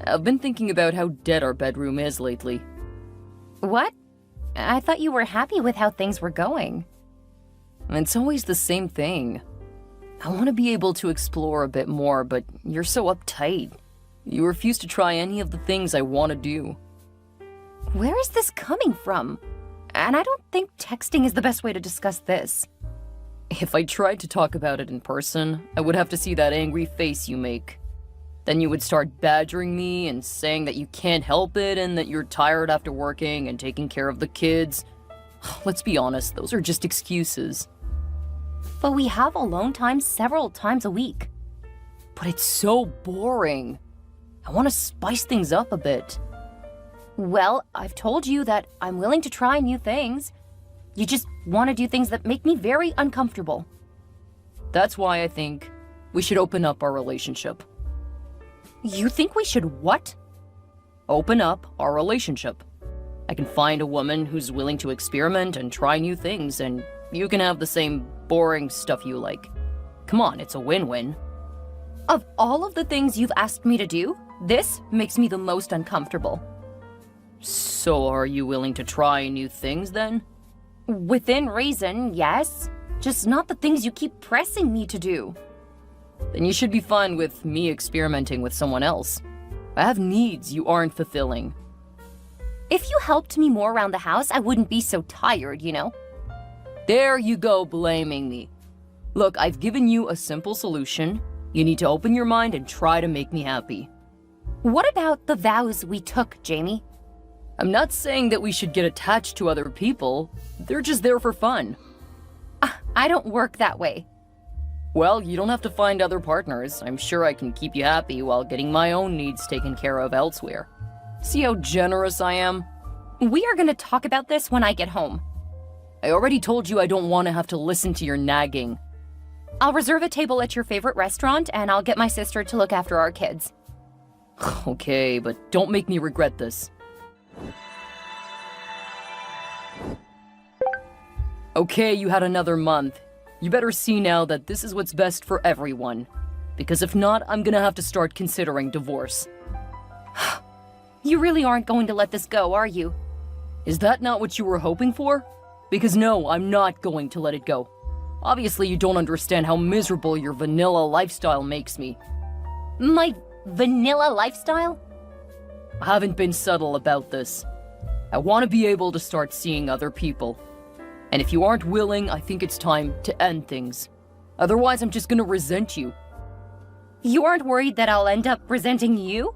I've been thinking about how dead our bedroom is lately. What? I thought you were happy with how things were going. It's always the same thing. I want to be able to explore a bit more, but you're so uptight. You refuse to try any of the things I want to do. Where is this coming from? And I don't think texting is the best way to discuss this. If I tried to talk about it in person, I would have to see that angry face you make. Then you would start badgering me and saying that you can't help it and that you're tired after working and taking care of the kids. Let's be honest, those are just excuses. But we have alone time several times a week. But it's so boring. I want to spice things up a bit. Well, I've told you that I'm willing to try new things. You just want to do things that make me very uncomfortable. That's why I think we should open up our relationship. You think we should what? Open up our relationship. I can find a woman who's willing to experiment and try new things, and you can have the same boring stuff you like. Come on, it's a win-win. Of all of the things you've asked me to do, this makes me the most uncomfortable. So are you willing to try new things then? Within reason, yes. Just not the things you keep pressing me to do. Then you should be fine with me experimenting with someone else. I have needs you aren't fulfilling. If you helped me more around the house, I wouldn't be so tired, you know? There you go, blaming me. Look, I've given you a simple solution. You need to open your mind and try to make me happy. What about the vows we took, Jamie? I'm not saying that we should get attached to other people. They're just there for fun. I don't work that way. Well, you don't have to find other partners. I'm sure I can keep you happy while getting my own needs taken care of elsewhere. See how generous I am? We are going to talk about this when I get home. I already told you I don't want to have to listen to your nagging. I'll reserve a table at your favorite restaurant, and I'll get my sister to look after our kids. Okay, but don't make me regret this. Okay, you had another month. You better see now that this is what's best for everyone. Because if not, I'm gonna have to start considering divorce. You really aren't going to let this go, are you? Is that not what you were hoping for? Because no, I'm not going to let it go. Obviously, you don't understand how miserable your vanilla lifestyle makes me. My vanilla lifestyle? I haven't been subtle about this. I want to be able to start seeing other people. And if you aren't willing, I think it's time to end things. Otherwise, I'm just gonna resent you. You aren't worried that I'll end up resenting you?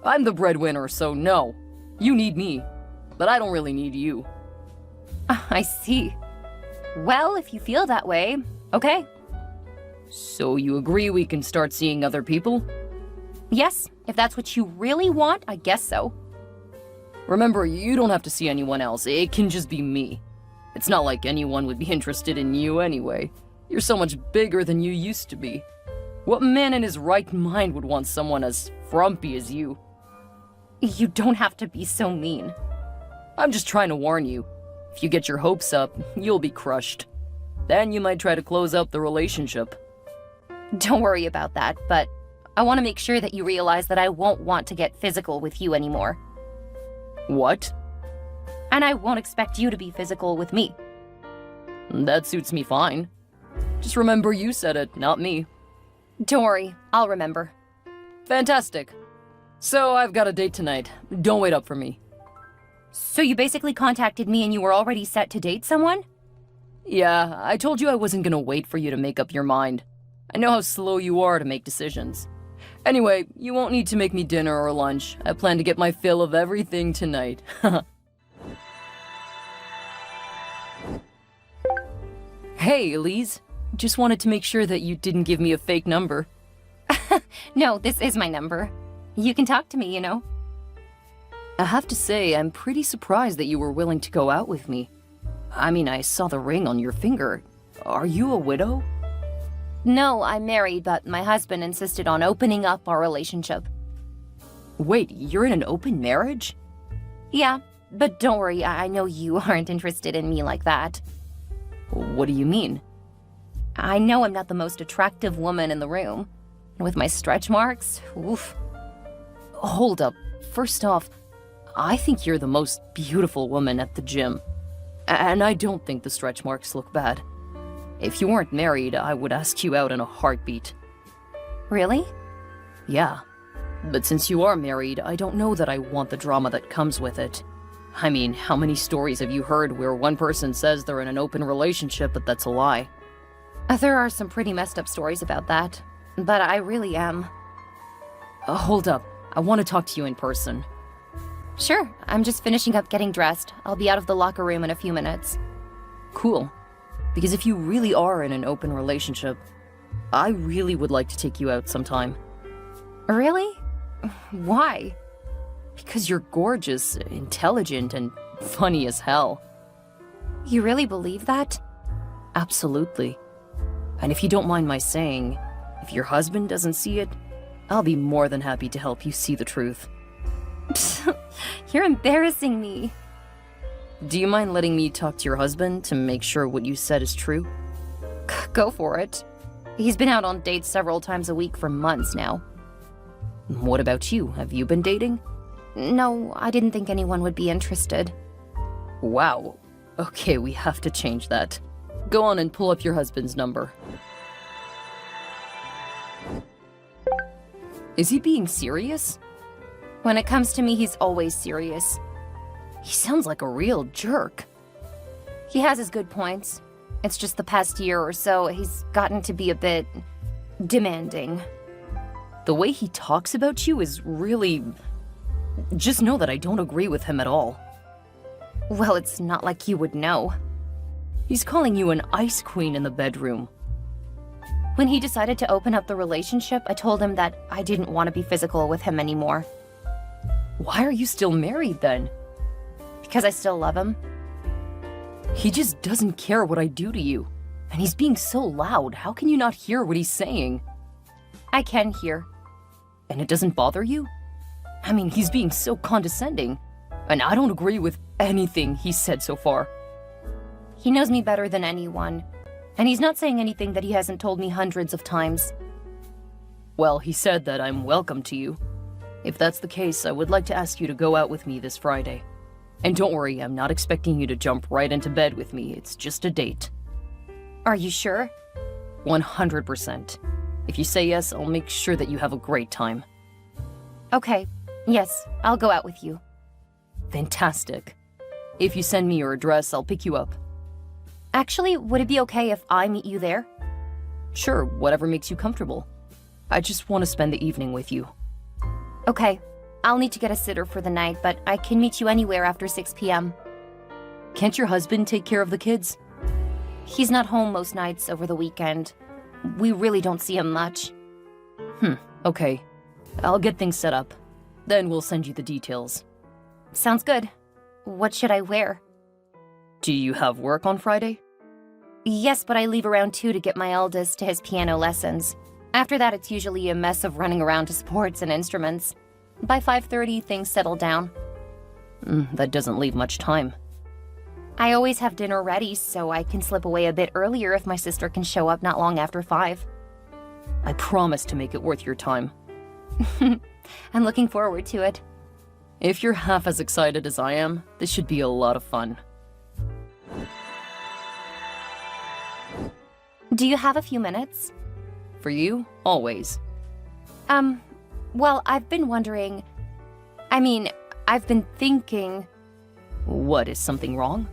I'm the breadwinner, so no. You need me. But I don't really need you. I see. Well, if you feel that way, okay. So you agree we can start seeing other people? Yes, if that's what you really want, I guess so. Remember, you don't have to see anyone else. It can just be me. It's not like anyone would be interested in you anyway. You're so much bigger than you used to be. What man in his right mind would want someone as frumpy as you? You don't have to be so mean. I'm just trying to warn you. If you get your hopes up, you'll be crushed. Then you might try to close up the relationship. Don't worry about that, but I want to make sure that you realize that I won't want to get physical with you anymore. What? And I won't expect you to be physical with me. That suits me fine. Just remember you said it, not me. Don't worry, I'll remember. Fantastic. So I've got a date tonight. Don't wait up for me. So you basically contacted me and you were already set to date someone? Yeah, I told you I wasn't gonna wait for you to make up your mind. I know how slow you are to make decisions. Anyway, you won't need to make me dinner or lunch. I plan to get my fill of everything tonight. Hey, Elise. Just wanted to make sure that you didn't give me a fake number. No, this is my number. You can talk to me, you know. I have to say, I'm pretty surprised that you were willing to go out with me. I mean, I saw the ring on your finger. Are you a widow? No, I'm married, but my husband insisted on opening up our relationship. Wait, you're in an open marriage? Yeah, but don't worry, I know you aren't interested in me like that. What do you mean? I know I'm not the most attractive woman in the room. And with my stretch marks, oof. Hold up. First off, I think you're the most beautiful woman at the gym. And I don't think the stretch marks look bad. If you weren't married, I would ask you out in a heartbeat. Really? Yeah. But since you are married, I don't know that I want the drama that comes with it. I mean, how many stories have you heard where one person says they're in an open relationship, but that's a lie? There are some pretty messed up stories about that, but I really am. Hold up. I want to talk to you in person. Sure, I'm just finishing up getting dressed. I'll be out of the locker room in a few minutes. Cool. Because if you really are in an open relationship, I really would like to take you out sometime. Really? Why? Because you're gorgeous, intelligent, and funny as hell. You really believe that? Absolutely. And if you don't mind my saying, if your husband doesn't see it, I'll be more than happy to help you see the truth. You're embarrassing me. Do you mind letting me talk to your husband to make sure what you said is true? Go for it. He's been out on dates several times a week for months now. What about you? Have you been dating? No, I didn't think anyone would be interested. Wow. Okay, we have to change that. Go on and pull up your husband's number. Is he being serious? When it comes to me, he's always serious. He sounds like a real jerk. He has his good points. It's just the past year or so, he's gotten to be a bit demanding. The way he talks about you is really... Just know that I don't agree with him at all. Well, it's not like you would know. He's calling you an ice queen in the bedroom. When he decided to open up the relationship, I told him that I didn't want to be physical with him anymore. Why are you still married then? Because I still love him. He just doesn't care what I do to you. And he's being so loud. How can you not hear what he's saying? I can hear. And it doesn't bother you? I mean, he's being so condescending. And I don't agree with anything he's said so far. He knows me better than anyone. And he's not saying anything that he hasn't told me hundreds of times. Well, he said that I'm welcome to you. If that's the case, I would like to ask you to go out with me this Friday. And don't worry, I'm not expecting you to jump right into bed with me. It's just a date. Are you sure? 100%. If you say yes, I'll make sure that you have a great time. Okay. Yes, I'll go out with you. Fantastic. If you send me your address, I'll pick you up. Actually, would it be okay if I meet you there? Sure, whatever makes you comfortable. I just want to spend the evening with you. Okay. I'll need to get a sitter for the night, but I can meet you anywhere after 6 p.m. Can't your husband take care of the kids? He's not home most nights over the weekend. We really don't see him much. Okay. I'll get things set up. Then we'll send you the details. Sounds good. What should I wear? Do you have work on Friday? Yes, but I leave around 2 to get my eldest to his piano lessons. After that, it's usually a mess of running around to sports and instruments. By 5:30, things settle down. That doesn't leave much time. I always have dinner ready, so I can slip away a bit earlier if my sister can show up not long after 5. I promise to make it worth your time. I'm looking forward to it. If you're half as excited as I am, this should be a lot of fun. Do you have a few minutes? For you, always. Well, I've been wondering... I've been thinking... What, is something wrong?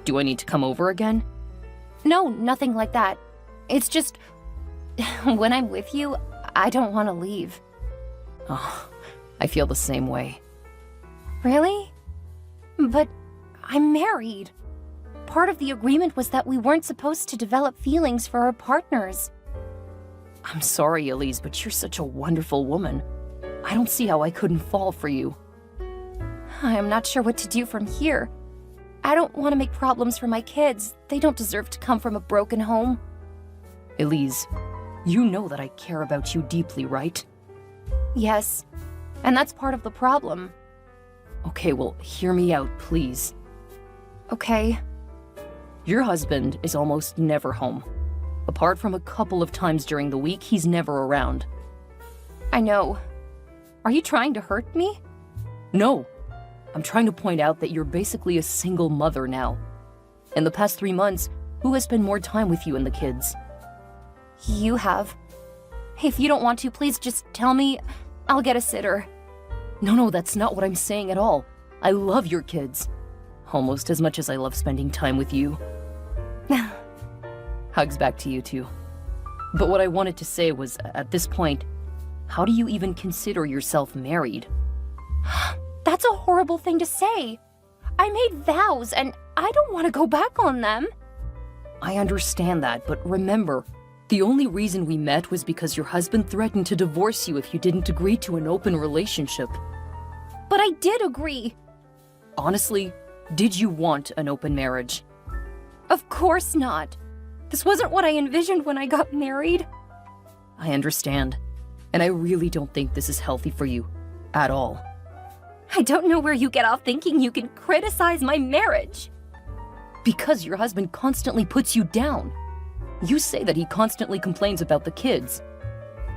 Do I need to come over again? No, nothing like that. It's just... when I'm with you, I don't want to leave. Oh, I feel the same way. Really? But I'm married. Part of the agreement was that we weren't supposed to develop feelings for our partners. I'm sorry, Elise, but you're such a wonderful woman. I don't see how I couldn't fall for you. I am not sure what to do from here. I don't want to make problems for my kids. They don't deserve to come from a broken home. Elise, you know that I care about you deeply, right? Yes, and that's part of the problem. Okay, well, hear me out, please. Okay. Your husband is almost never home. Apart from a couple of times during the week, he's never around. I know. Are you trying to hurt me? No. I'm trying to point out that you're basically a single mother now. In the past 3 months, who has spent more time with you and the kids? You have. If you don't want to, please just tell me. I'll get a sitter. No, that's not what I'm saying at all. I love your kids. Almost as much as I love spending time with you. Hugs back to you too. But what I wanted to say was, at this point, how do you even consider yourself married? That's a horrible thing to say. I made vows and I don't want to go back on them. I understand that, but remember, the only reason we met was because your husband threatened to divorce you if you didn't agree to an open relationship. But I did agree. Honestly, did you want an open marriage? Of course not. This wasn't what I envisioned when I got married. I understand. And I really don't think this is healthy for you. At all. I don't know where you get off thinking you can criticize my marriage. Because your husband constantly puts you down. You say that he constantly complains about the kids.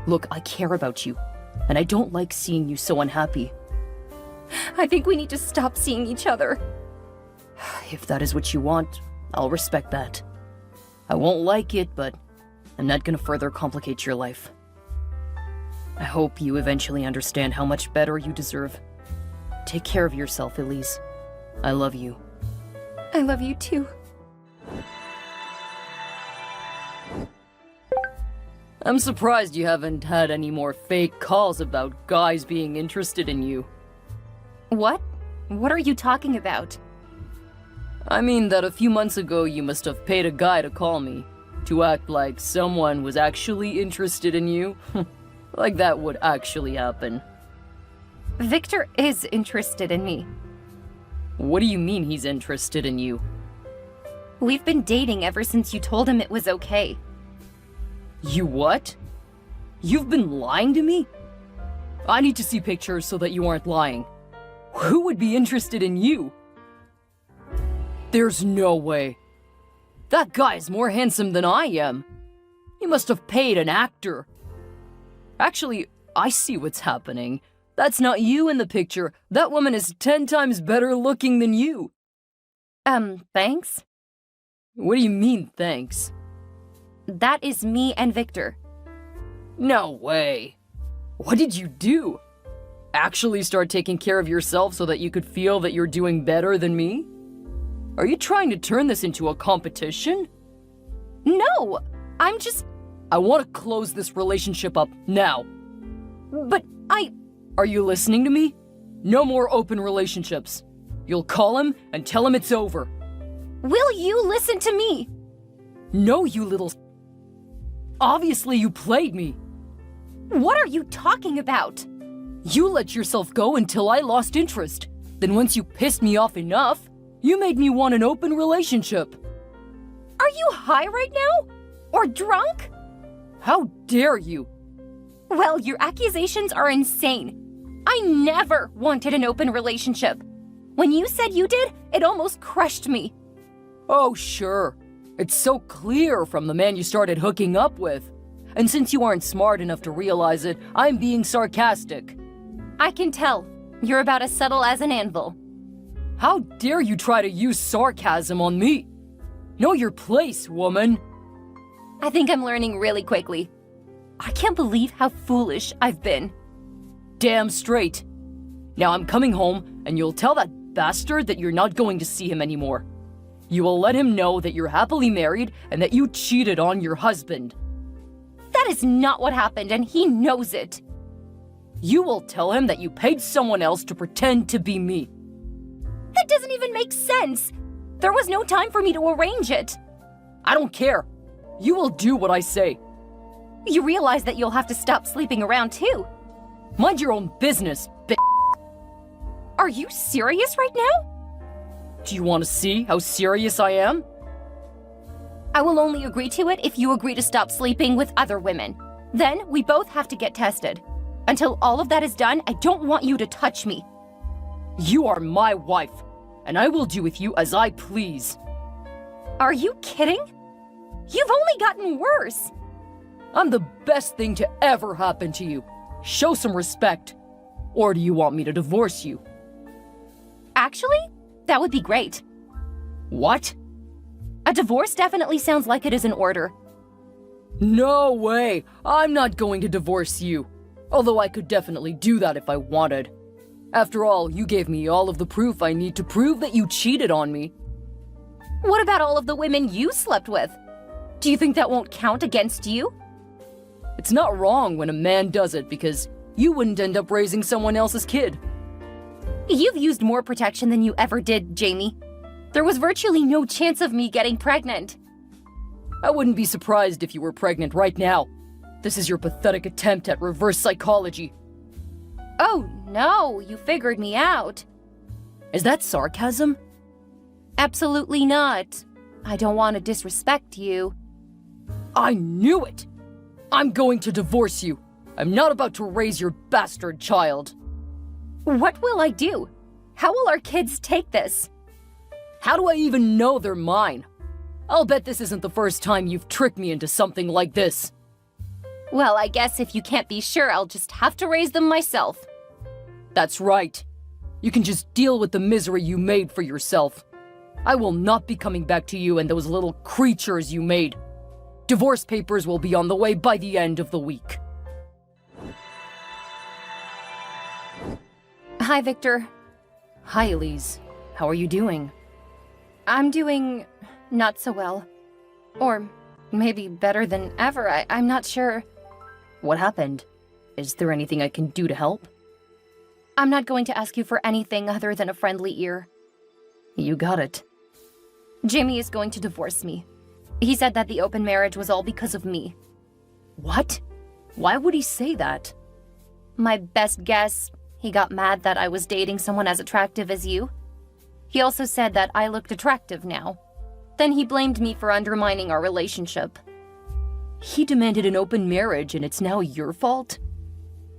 Look, I care about you, and I don't like seeing you so unhappy. I think we need to stop seeing each other. If that is what you want, I'll respect that. I won't like it, but I'm not gonna further complicate your life. I hope you eventually understand how much better you deserve. Take care of yourself, Elise. I love you. I love you too. I'm surprised you haven't had any more fake calls about guys being interested in you. What? What are you talking about? I mean that a few months ago you must have paid a guy to call me, to act like someone was actually interested in you. Like that would actually happen. Victor is interested in me. What do you mean he's interested in you? We've been dating ever since you told him it was okay. You what? You've been lying to me? I need to see pictures so that you aren't lying. Who would be interested in you? There's no way. That guy's more handsome than I am. He must have paid an actor. Actually, I see what's happening. That's not you in the picture. That woman is 10 times better looking than you. Thanks? What do you mean, thanks? That is me and Victor. No way. What did you do? Actually start taking care of yourself so that you could feel that you're doing better than me? Are you trying to turn this into a competition? No, I'm just... I want to close this relationship up now. But Are you listening to me? No more open relationships. You'll call him and tell him it's over. Will you listen to me? No, you little... Obviously you played me. What are you talking about? You let yourself go until I lost interest. Then once you pissed me off enough, you made me want an open relationship. Are you high right now? Or drunk? How dare you? Well, your accusations are insane. I never wanted an open relationship. When you said you did, it almost crushed me. Oh, sure. It's so clear from the man you started hooking up with. And since you aren't smart enough to realize it, I'm being sarcastic. I can tell. You're about as subtle as an anvil. How dare you try to use sarcasm on me? Know your place, woman. I think I'm learning really quickly. I can't believe how foolish I've been. Damn straight. Now I'm coming home, and you'll tell that bastard that you're not going to see him anymore. You will let him know that you're happily married and that you cheated on your husband. That is not what happened, and he knows it. You will tell him that you paid someone else to pretend to be me. That doesn't even make sense. There was no time for me to arrange it. I don't care. You will do what I say. You realize that you'll have to stop sleeping around too. Mind your own business, bitch. Are you serious right now? Do you want to see how serious I am? I will only agree to it if you agree to stop sleeping with other women. Then we both have to get tested. Until all of that is done, I don't want you to touch me. You are my wife, and I will do with you as I please. Are you kidding? You've only gotten worse. I'm the best thing to ever happen to you. Show some respect. Or do you want me to divorce you? Actually, that would be great. What? A divorce definitely sounds like it is in order. No way! I'm not going to divorce you. Although I could definitely do that if I wanted. After all, you gave me all of the proof I need to prove that you cheated on me. What about all of the women you slept with? Do you think that won't count against you? It's not wrong when a man does it because you wouldn't end up raising someone else's kid. You've used more protection than you ever did, Jamie. There was virtually no chance of me getting pregnant. I wouldn't be surprised if you were pregnant right now. This is your pathetic attempt at reverse psychology. Oh, no, you figured me out. Is that sarcasm? Absolutely not. I don't want to disrespect you. I knew it! I'm going to divorce you. I'm not about to raise your bastard child. What will I do? How will our kids take this? How do I even know they're mine? I'll bet this isn't the first time you've tricked me into something like this. Well, I guess if you can't be sure, I'll just have to raise them myself. That's right. You can just deal with the misery you made for yourself. I will not be coming back to you and those little creatures you made. Divorce papers will be on the way by the end of the week. Hi, Victor. Hi, Elise. How are you doing? I'm doing not so well. Or maybe better than ever. I'm not sure. What happened? Is there anything I can do to help? I'm not going to ask you for anything other than a friendly ear. You got it. Jamie is going to divorce me. He said that the open marriage was all because of me. What? Why would he say that? My best guess, he got mad that I was dating someone as attractive as you. He also said that I looked attractive now. Then he blamed me for undermining our relationship. He demanded an open marriage and it's now your fault?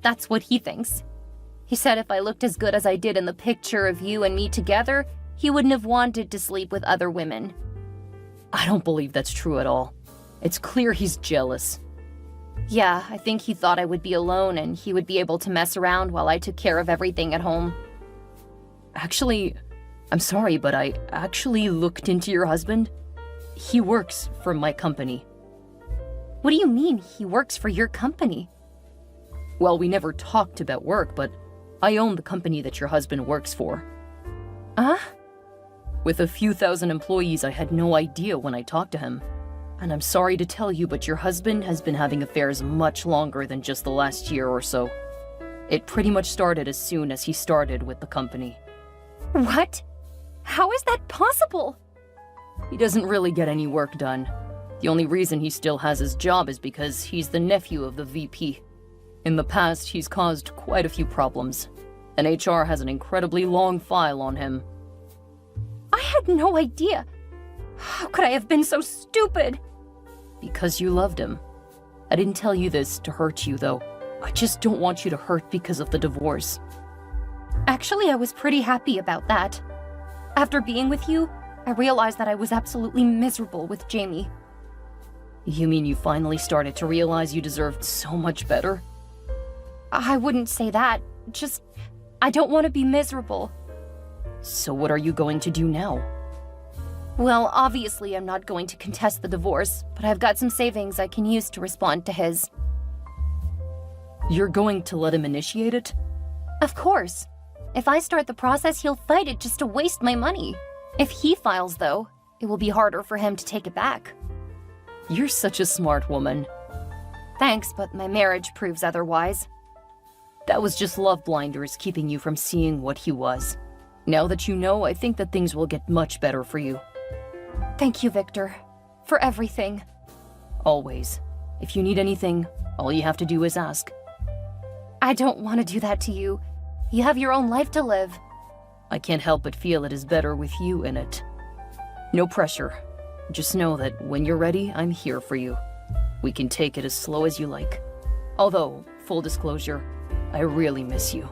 That's what he thinks. He said if I looked as good as I did in the picture of you and me together, he wouldn't have wanted to sleep with other women. I don't believe that's true at all. It's clear he's jealous. Yeah, I think he thought I would be alone and he would be able to mess around while I took care of everything at home. Actually, I'm sorry, but I actually looked into your husband. He works for my company. What do you mean, he works for your company? Well, we never talked about work, but I own the company that your husband works for. Huh? With a few thousand employees, I had no idea when I talked to him. And I'm sorry to tell you, but your husband has been having affairs much longer than just the last year or so. It pretty much started as soon as he started with the company. What? How is that possible? He doesn't really get any work done. The only reason he still has his job is because he's the nephew of the VP. In the past, he's caused quite a few problems, and HR has an incredibly long file on him. I had no idea. How could I have been so stupid? Because you loved him. I didn't tell you this to hurt you, though. I just don't want you to hurt because of the divorce. Actually, I was pretty happy about that. After being with you, I realized that I was absolutely miserable with Jamie. You mean you finally started to realize you deserved so much better? I wouldn't say that. Just, I don't want to be miserable. So what are you going to do now? Well, obviously I'm not going to contest the divorce, but I've got some savings I can use to respond to his. You're going to let him initiate it? Of course. If I start the process, he'll fight it just to waste my money. If he files, though, it will be harder for him to take it back. You're such a smart woman. Thanks, but my marriage proves otherwise. That was just love blinders keeping you from seeing what he was. Now that you know, I think that things will get much better for you. Thank you, Victor. For everything. Always. If you need anything, all you have to do is ask. I don't want to do that to you. You have your own life to live. I can't help but feel it is better with you in it. No pressure. Just know that when you're ready, I'm here for you. We can take it as slow as you like. Although, full disclosure, I really miss you.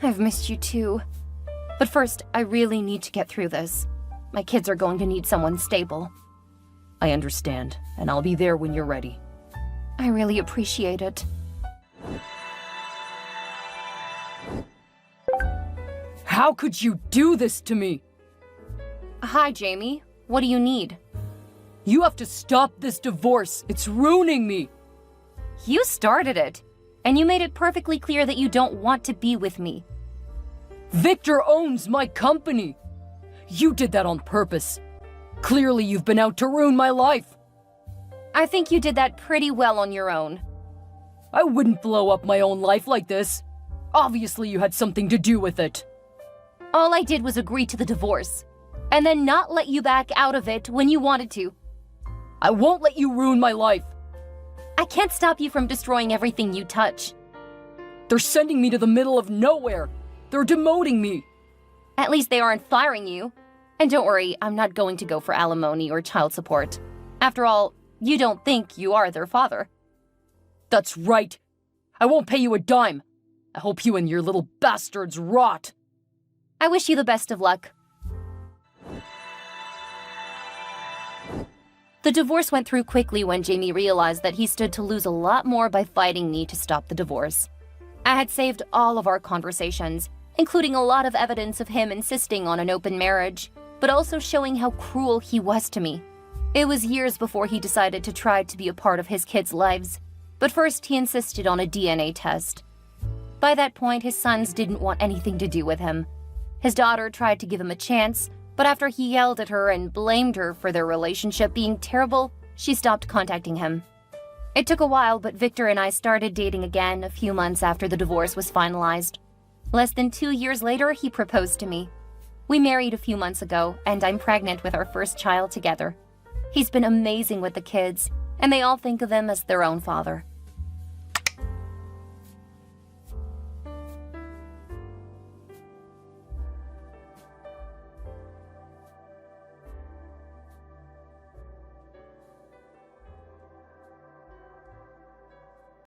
I've missed you too. But first, I really need to get through this. My kids are going to need someone stable. I understand, and I'll be there when you're ready. I really appreciate it. How could you do this to me? Hi, Jamie. What do you need? You have to stop this divorce. It's ruining me. You started it, and you made it perfectly clear that you don't want to be with me. Victor owns my company. You did that on purpose. Clearly, you've been out to ruin my life. I think you did that pretty well on your own. I wouldn't blow up my own life like this. Obviously, you had something to do with it. All I did was agree to the divorce, and then not let you back out of it when you wanted to. I won't let you ruin my life. I can't stop you from destroying everything you touch. They're sending me to the middle of nowhere. They're demoting me. At least they aren't firing you. And don't worry, I'm not going to go for alimony or child support. After all, you don't think you are their father. That's right. I won't pay you a dime. I hope you and your little bastards rot. I wish you the best of luck. The divorce went through quickly when Jamie realized that he stood to lose a lot more by fighting me to stop the divorce. I had saved all of our conversations, including a lot of evidence of him insisting on an open marriage, but also showing how cruel he was to me. It was years before he decided to try to be a part of his kids' lives, but first he insisted on a DNA test. By that point, his sons didn't want anything to do with him. His daughter tried to give him a chance, but after he yelled at her and blamed her for their relationship being terrible, she stopped contacting him. It took a while, but Victor and I started dating again a few months after the divorce was finalized. Less than 2 years later, he proposed to me. We married a few months ago, and I'm pregnant with our first child together. He's been amazing with the kids, and they all think of him as their own father.